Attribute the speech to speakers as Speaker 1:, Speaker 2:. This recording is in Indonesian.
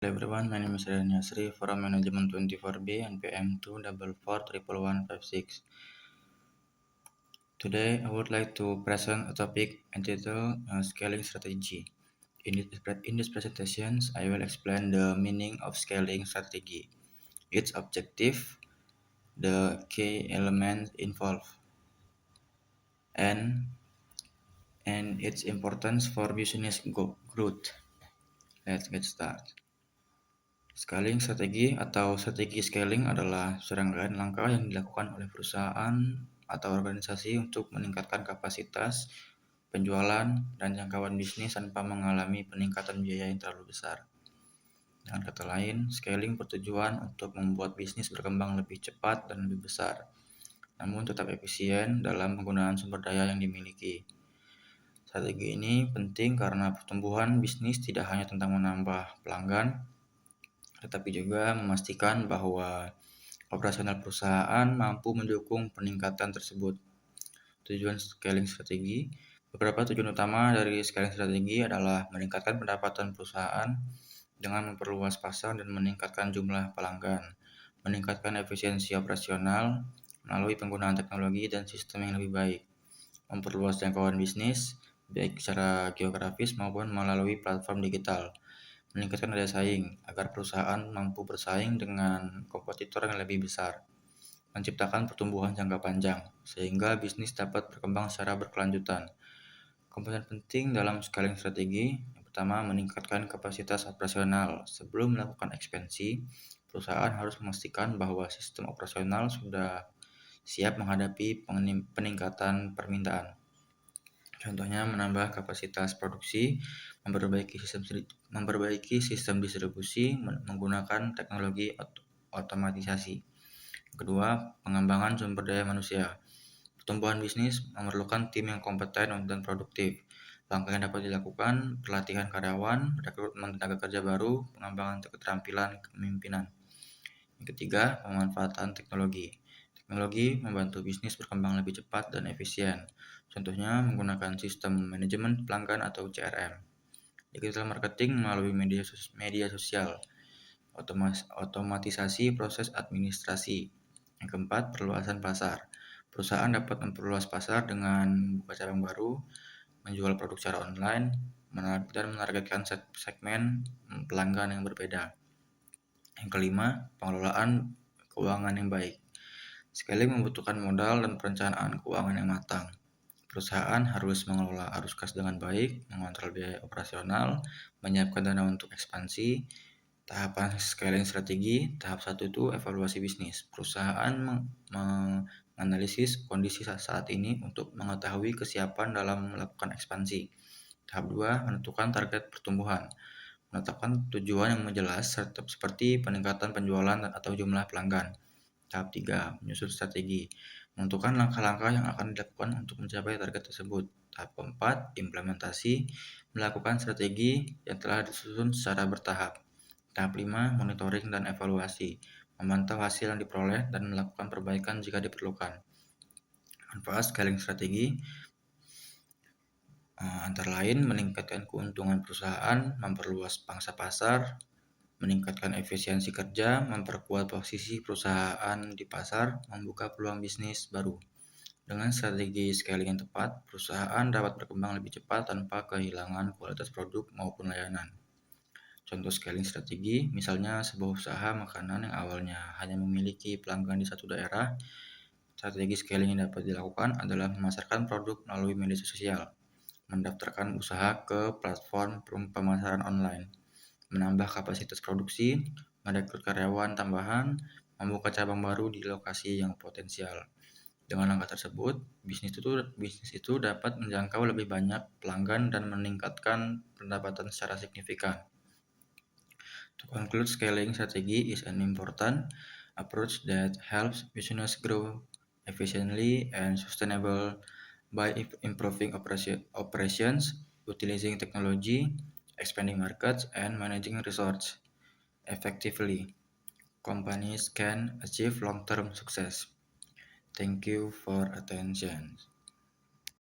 Speaker 1: Hello everyone, my name is Ryan Yasri from Management 24B and PM 2441156. Today I would like to present a topic entitled Scaling Strategy. In this presentation, I will explain the meaning of scaling strategy, its objective, the key elements involved, and its importance for business growth. Let's get started. Scaling strategi atau strategi scaling adalah serangkaian langkah yang dilakukan oleh perusahaan atau organisasi untuk meningkatkan kapasitas, penjualan, dan jangkauan bisnis tanpa mengalami peningkatan biaya yang terlalu besar. Dengan kata lain, scaling bertujuan untuk membuat bisnis berkembang lebih cepat dan lebih besar, namun tetap efisien dalam penggunaan sumber daya yang dimiliki. Strategi ini penting karena pertumbuhan bisnis tidak hanya tentang menambah pelanggan, tetapi juga memastikan bahwa operasional perusahaan mampu mendukung peningkatan tersebut. Tujuan scaling strategi. Beberapa tujuan utama dari scaling strategi adalah meningkatkan pendapatan perusahaan dengan memperluas pasar dan meningkatkan jumlah pelanggan, meningkatkan efisiensi operasional melalui penggunaan teknologi dan sistem yang lebih baik, memperluas jangkauan bisnis baik secara geografis maupun melalui platform digital, meningkatkan daya saing agar perusahaan mampu bersaing dengan kompetitor yang lebih besar, menciptakan pertumbuhan jangka panjang sehingga bisnis dapat berkembang secara berkelanjutan. Komponen penting dalam scaling strategi yang pertama, meningkatkan kapasitas operasional. Sebelum melakukan ekspansi, perusahaan harus memastikan bahwa sistem operasional sudah siap menghadapi peningkatan permintaan. Contohnya menambah kapasitas produksi, memperbaiki sistem distribusi menggunakan teknologi otomatisasi. Kedua, pengembangan sumber daya manusia. Pertumbuhan bisnis memerlukan tim yang kompeten dan produktif. Langkah yang dapat dilakukan, pelatihan karyawan, rekrutmen tenaga kerja baru, pengembangan keterampilan kepemimpinan. Yang ketiga, pemanfaatan teknologi. Teknologi membantu bisnis berkembang lebih cepat dan efisien. Contohnya menggunakan sistem manajemen pelanggan atau CRM. Digital marketing melalui media sosial. Otomatisasi proses administrasi. Yang keempat, perluasan pasar. Perusahaan dapat memperluas pasar dengan buka cabang baru, menjual produk secara online, dan menargetkan segmen pelanggan yang berbeda. Yang kelima, pengelolaan keuangan yang baik. Scaling membutuhkan modal dan perencanaan keuangan yang matang. Perusahaan harus mengelola arus kas dengan baik, mengontrol biaya operasional, menyiapkan dana untuk ekspansi. Tahapan scaling strategi, tahap 1 itu evaluasi bisnis. Perusahaan menganalisis kondisi saat ini untuk mengetahui kesiapan dalam melakukan ekspansi. Tahap 2, menentukan target pertumbuhan. Menetapkan tujuan yang jelas seperti peningkatan penjualan atau jumlah pelanggan. Tahap 3, menyusun strategi. Menentukan langkah-langkah yang akan dilakukan untuk mencapai target tersebut. Tahap 4, implementasi. Melakukan strategi yang telah disusun secara bertahap. Tahap 5, monitoring dan evaluasi. Memantau hasil yang diperoleh dan melakukan perbaikan jika diperlukan. Manfaat scaling strategi antara lain meningkatkan keuntungan perusahaan, memperluas pangsa pasar, meningkatkan efisiensi kerja, memperkuat posisi perusahaan di pasar, membuka peluang bisnis baru. Dengan strategi scaling yang tepat, perusahaan dapat berkembang lebih cepat tanpa kehilangan kualitas produk maupun layanan. Contoh scaling strategi, misalnya sebuah usaha makanan yang awalnya hanya memiliki pelanggan di satu daerah. Strategi scaling yang dapat dilakukan adalah memasarkan produk melalui media sosial, mendaftarkan usaha ke platform pemasaran online, menambah kapasitas produksi, merekrut karyawan tambahan, membuka cabang baru di lokasi yang potensial. Dengan langkah tersebut, bisnis itu dapat menjangkau lebih banyak pelanggan dan meningkatkan pendapatan secara signifikan. To conclude, scaling strategy is an important approach that helps business grow efficiently and sustainable by improving operations, utilizing technology, expanding markets, and managing resources effectively. Companies can achieve long-term success. Thank you for attention.